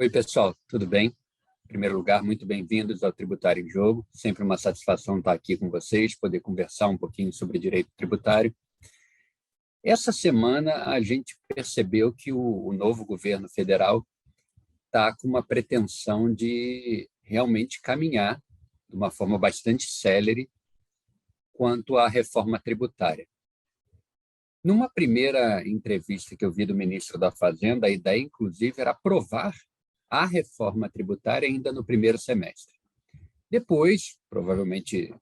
Oi, pessoal, tudo bem? Em primeiro lugar, muito bem-vindos ao Tributário em Jogo. Sempre uma satisfação estar aqui com vocês, poder conversar um pouquinho sobre direito tributário. Essa semana, a gente percebeu que o novo governo federal está com uma pretensão de realmente caminhar de uma forma bastante célere quanto à reforma tributária. Numa primeira entrevista que eu vi do ministro da Fazenda, a ideia, inclusive, era aprovar a reforma tributária ainda no primeiro semestre. Depois, provavelmente,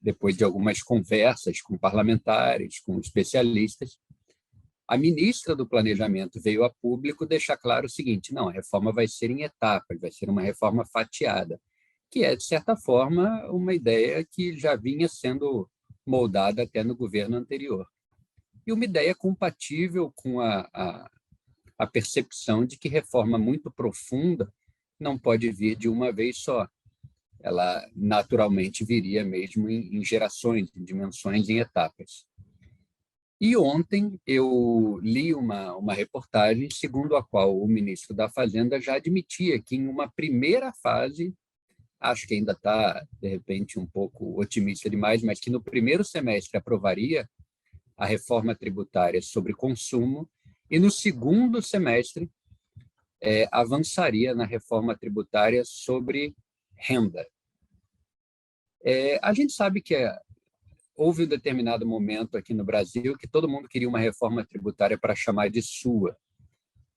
depois de algumas conversas com parlamentares, com especialistas, a ministra do Planejamento veio a público deixar claro o seguinte: não, a reforma vai ser em etapas, vai ser uma reforma fatiada, que é, de certa forma, uma ideia que já vinha sendo moldada até no governo anterior. E uma ideia compatível com a percepção de que reforma muito profunda não pode vir de uma vez só. Ela naturalmente viria mesmo em gerações, em dimensões, em etapas. E ontem eu li uma reportagem segundo a qual o ministro da Fazenda já admitia que em uma primeira fase, acho que ainda está, de repente, um pouco otimista demais, mas que no primeiro semestre aprovaria a reforma tributária sobre consumo e no segundo semestre avançaria na reforma tributária sobre renda. A gente sabe que houve um determinado momento aqui no Brasil que todo mundo queria uma reforma tributária para chamar de sua,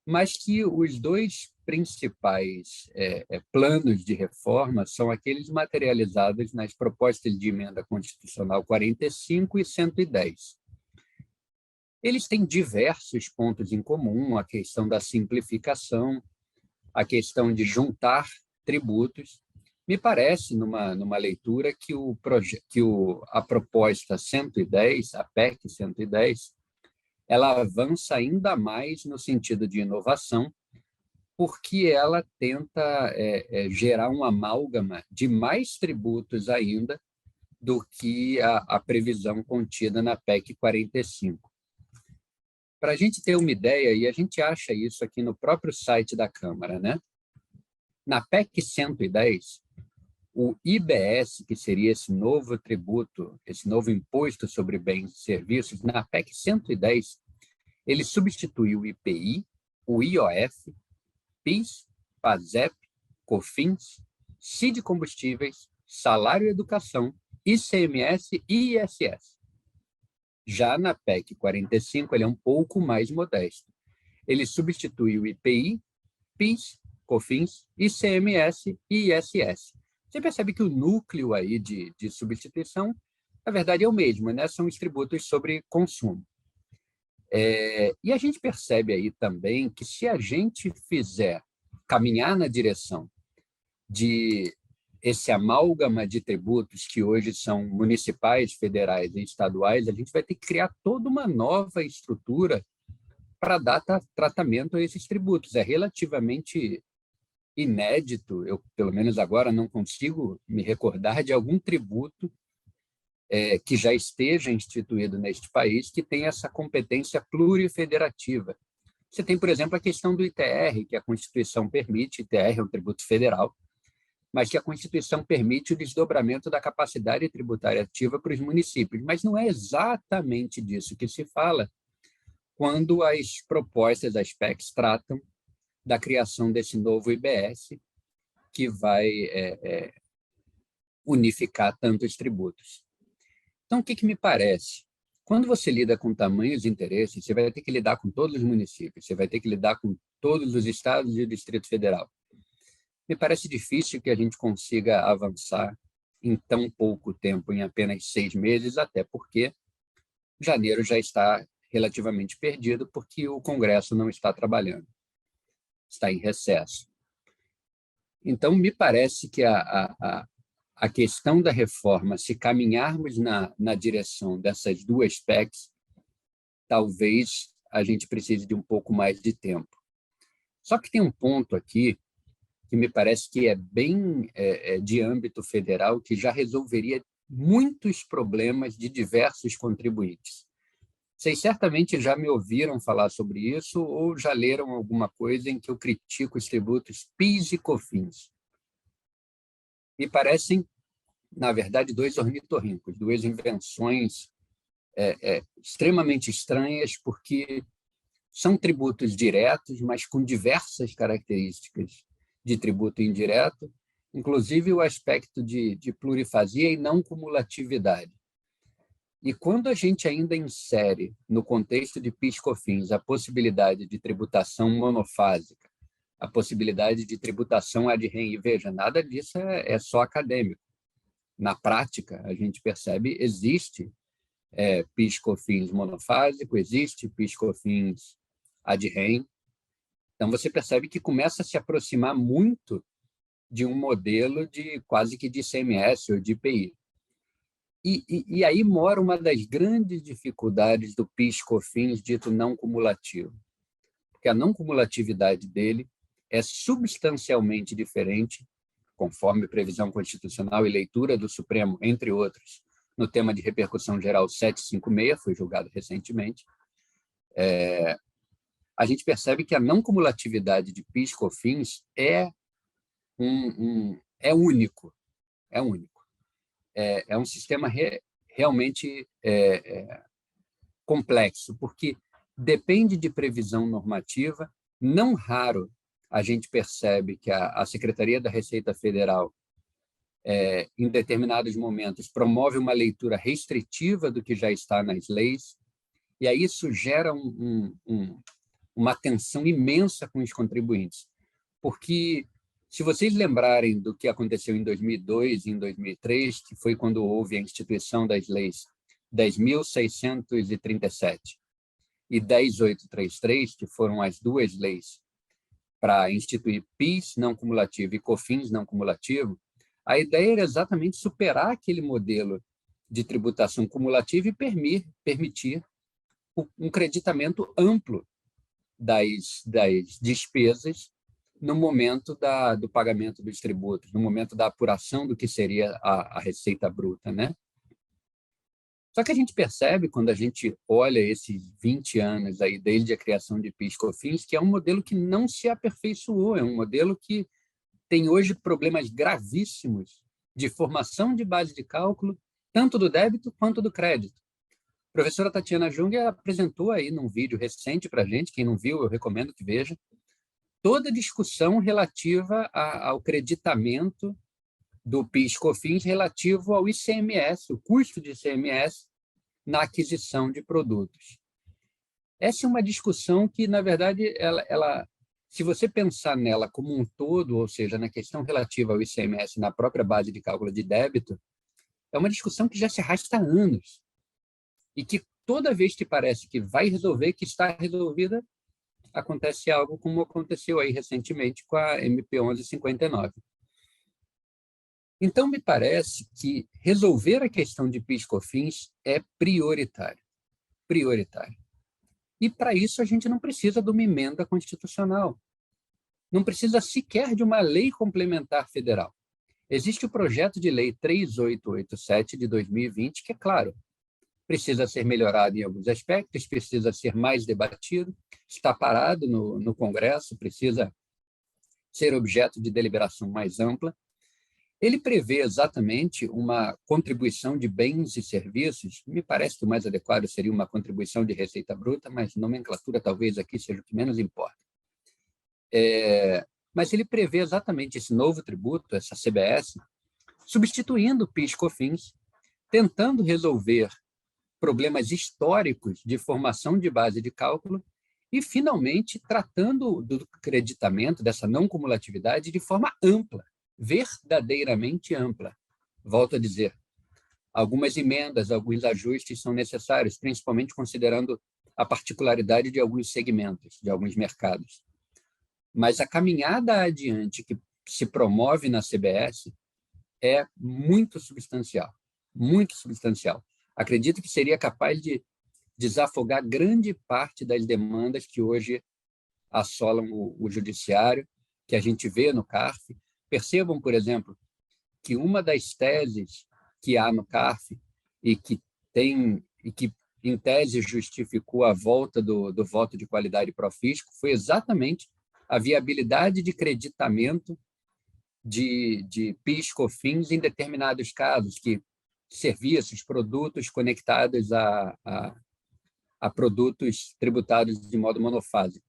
mas que os dois principais planos de reforma são aqueles materializados nas propostas de emenda constitucional 45 e 110. Eles têm diversos pontos em comum: a questão da simplificação, a questão de juntar tributos. Me parece, numa leitura, que a proposta 110, a PEC 110, ela avança ainda mais no sentido de inovação, porque ela tenta gerar um amálgama de mais tributos ainda do que a previsão contida na PEC 45. Para a gente ter uma ideia, e a gente acha isso aqui no próprio site da Câmara, né? Na PEC 110, o IBS, que seria esse novo tributo, esse novo imposto sobre bens e serviços, na PEC 110, ele substitui o IPI, o IOF, PIS, PASEP, COFINS, CID Combustíveis, Salário e Educação, ICMS e ISS. Já na PEC 45, ele é um pouco mais modesto. Ele substitui o IPI, PIS, COFINS, ICMS e ISS. Você percebe que o núcleo aí de substituição, na verdade, é o mesmo, né? São os tributos sobre consumo. E a gente percebe aí também que, se a gente caminhar na direção de esse amálgama de tributos que hoje são municipais, federais e estaduais, a gente vai ter que criar toda uma nova estrutura para dar tratamento a esses tributos. É relativamente inédito, eu, pelo menos agora, não consigo me recordar de algum tributo que já esteja instituído neste país que tenha essa competência plurifederativa. Você tem, por exemplo, a questão do ITR, que a Constituição permite. ITR é um tributo federal, mas que a Constituição permite o desdobramento da capacidade tributária ativa para os municípios. Mas não é exatamente disso que se fala quando as propostas, as PECs, tratam da criação desse novo IBS, que vai unificar tantos tributos. Então, o que me parece? Quando você lida com tamanhos interesses, você vai ter que lidar com todos os municípios, você vai ter que lidar com todos os estados e o Distrito Federal. Me parece difícil que a gente consiga avançar em tão pouco tempo, em apenas 6 meses, até porque janeiro já está relativamente perdido, porque o Congresso não está trabalhando, está em recesso. Então, me parece que a questão da reforma, se caminharmos na direção dessas duas PECs, talvez a gente precise de um pouco mais de tempo. Só que tem um ponto aqui que me parece que é bem de âmbito federal, que já resolveria muitos problemas de diversos contribuintes. Vocês certamente já me ouviram falar sobre isso ou já leram alguma coisa em que eu critico os tributos PIS e COFINS. Me parecem, na verdade, dois ornitorrincos, duas invenções extremamente estranhas, porque são tributos diretos, mas com diversas características de tributo indireto, inclusive o aspecto de plurifasia e não cumulatividade. E quando a gente ainda insere, no contexto de PIS/COFINS, a possibilidade de tributação monofásica, a possibilidade de tributação ad rem, e veja, nada disso é só acadêmico. Na prática, a gente percebe, existe PIS/COFINS monofásico, existe PIS/COFINS ad rem. Então, você percebe que começa a se aproximar muito de um modelo de quase que de ICMS ou de IPI. E aí mora uma das grandes dificuldades do PIS/COFINS dito não cumulativo, porque a não cumulatividade dele é substancialmente diferente, conforme previsão constitucional e leitura do Supremo, entre outros, no tema de repercussão geral 756, foi julgado recentemente. A gente percebe que a não cumulatividade de PIS/COFINS é único, é único. É um sistema realmente complexo, porque depende de previsão normativa. Não raro a gente percebe que a Secretaria da Receita Federal, em determinados momentos, promove uma leitura restritiva do que já está nas leis, e aí isso gera uma tensão imensa com os contribuintes, porque se vocês lembrarem do que aconteceu em 2002 e em 2003, que foi quando houve a instituição das leis 10.637 e 10.833, que foram as duas leis para instituir PIS não cumulativo e COFINS não cumulativo, a ideia era exatamente superar aquele modelo de tributação cumulativa e permitir um creditamento amplo das despesas no momento do pagamento dos tributos, no momento da apuração do que seria a receita bruta, né? Só que a gente percebe, quando a gente olha esses 20 anos aí, desde a criação de PIS/COFINS, que é um modelo que não se aperfeiçoou, é um modelo que tem hoje problemas gravíssimos de formação de base de cálculo, tanto do débito quanto do crédito. A professora Tatiana Jung apresentou aí num vídeo recente para a gente, quem não viu, eu recomendo que veja, toda a discussão relativa ao creditamento do PIS/COFINS relativo ao ICMS, o custo de ICMS na aquisição de produtos. Essa é uma discussão que, na verdade, se você pensar nela como um todo, ou seja, na questão relativa ao ICMS na própria base de cálculo de débito, é uma discussão que já se arrasta há anos e que toda vez que parece que vai resolver, que está resolvida, acontece algo como aconteceu aí recentemente com a MP 1159. Então, me parece que resolver a questão de PIS/COFINS é prioritário. Prioritário. E, para isso, a gente não precisa de uma emenda constitucional. Não precisa sequer de uma lei complementar federal. Existe o projeto de lei 3887 de 2020, que, é claro, precisa ser melhorado em alguns aspectos, precisa ser mais debatido, está parado no Congresso, precisa ser objeto de deliberação mais ampla. Ele prevê exatamente uma contribuição de bens e serviços, me parece que o mais adequado seria uma contribuição de receita bruta, mas nomenclatura talvez aqui seja o que menos importa. Mas ele prevê exatamente esse novo tributo, essa CBS, substituindo o PIS/COFINS, tentando resolver problemas históricos de formação de base de cálculo e, finalmente, tratando do creditamento, dessa não cumulatividade, de forma ampla, verdadeiramente ampla. Volto a dizer, algumas emendas, alguns ajustes são necessários, principalmente considerando a particularidade de alguns segmentos, de alguns mercados. Mas a caminhada adiante que se promove na CBS é muito substancial, muito substancial. Acredito que seria capaz de desafogar grande parte das demandas que hoje assolam o judiciário, que a gente vê no CARF. Percebam, por exemplo, que uma das teses que há no CARF e que em tese, justificou a volta do voto de qualidade pró-fisco foi exatamente a viabilidade de creditamento de PIS/COFINS em determinados casos, que serviços, produtos conectados a produtos tributados de modo monofásico.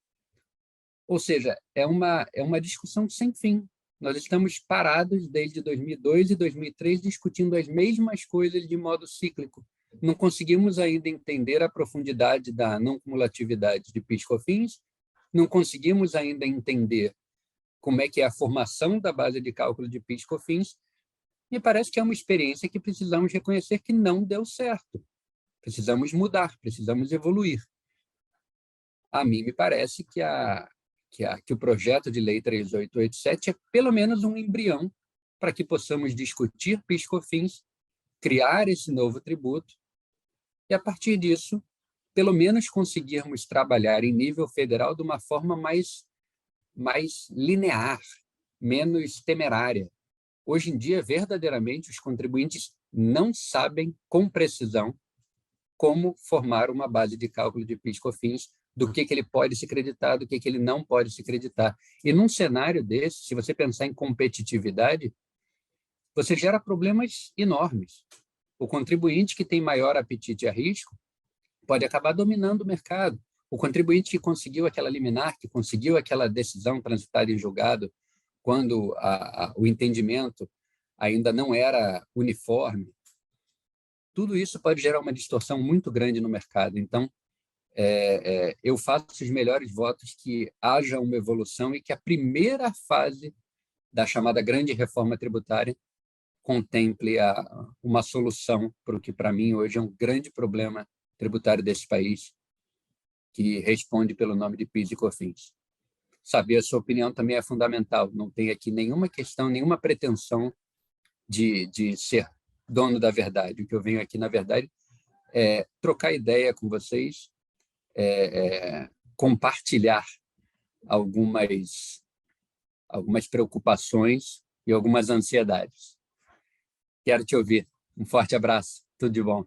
Ou seja, é uma discussão sem fim. Nós estamos parados desde 2002 e 2003 discutindo as mesmas coisas de modo cíclico. Não conseguimos ainda entender a profundidade da não cumulatividade de PIS/COFINS, não conseguimos ainda entender como é que é a formação da base de cálculo de PIS/COFINS, e parece que é uma experiência que precisamos reconhecer que não deu certo. Precisamos mudar, precisamos evoluir. A mim me parece que o projeto de lei 3887 é pelo menos um embrião para que possamos discutir PIS/COFINS, criar esse novo tributo e, a partir disso, pelo menos conseguirmos trabalhar em nível federal de uma forma mais linear, menos temerária. Hoje em dia, verdadeiramente, os contribuintes não sabem com precisão como formar uma base de cálculo de PIS/COFINS, do que ele pode se creditar, do que ele não pode se creditar. E num cenário desse, se você pensar em competitividade, você gera problemas enormes. O contribuinte que tem maior apetite a risco pode acabar dominando o mercado. O contribuinte que conseguiu aquela liminar, que conseguiu aquela decisão transitada em julgado, quando o entendimento ainda não era uniforme, tudo isso pode gerar uma distorção muito grande no mercado. Então, eu faço os melhores votos que haja uma evolução e que a primeira fase da chamada grande reforma tributária contemple uma solução para o que, para mim, hoje é um grande problema tributário desse país, que responde pelo nome de PIS e COFINS. Saber a sua opinião também é fundamental. Não tem aqui nenhuma questão, nenhuma pretensão de ser dono da verdade. O que eu venho aqui, na verdade, é trocar ideia com vocês, compartilhar algumas preocupações e algumas ansiedades. Quero te ouvir. Um forte abraço. Tudo de bom.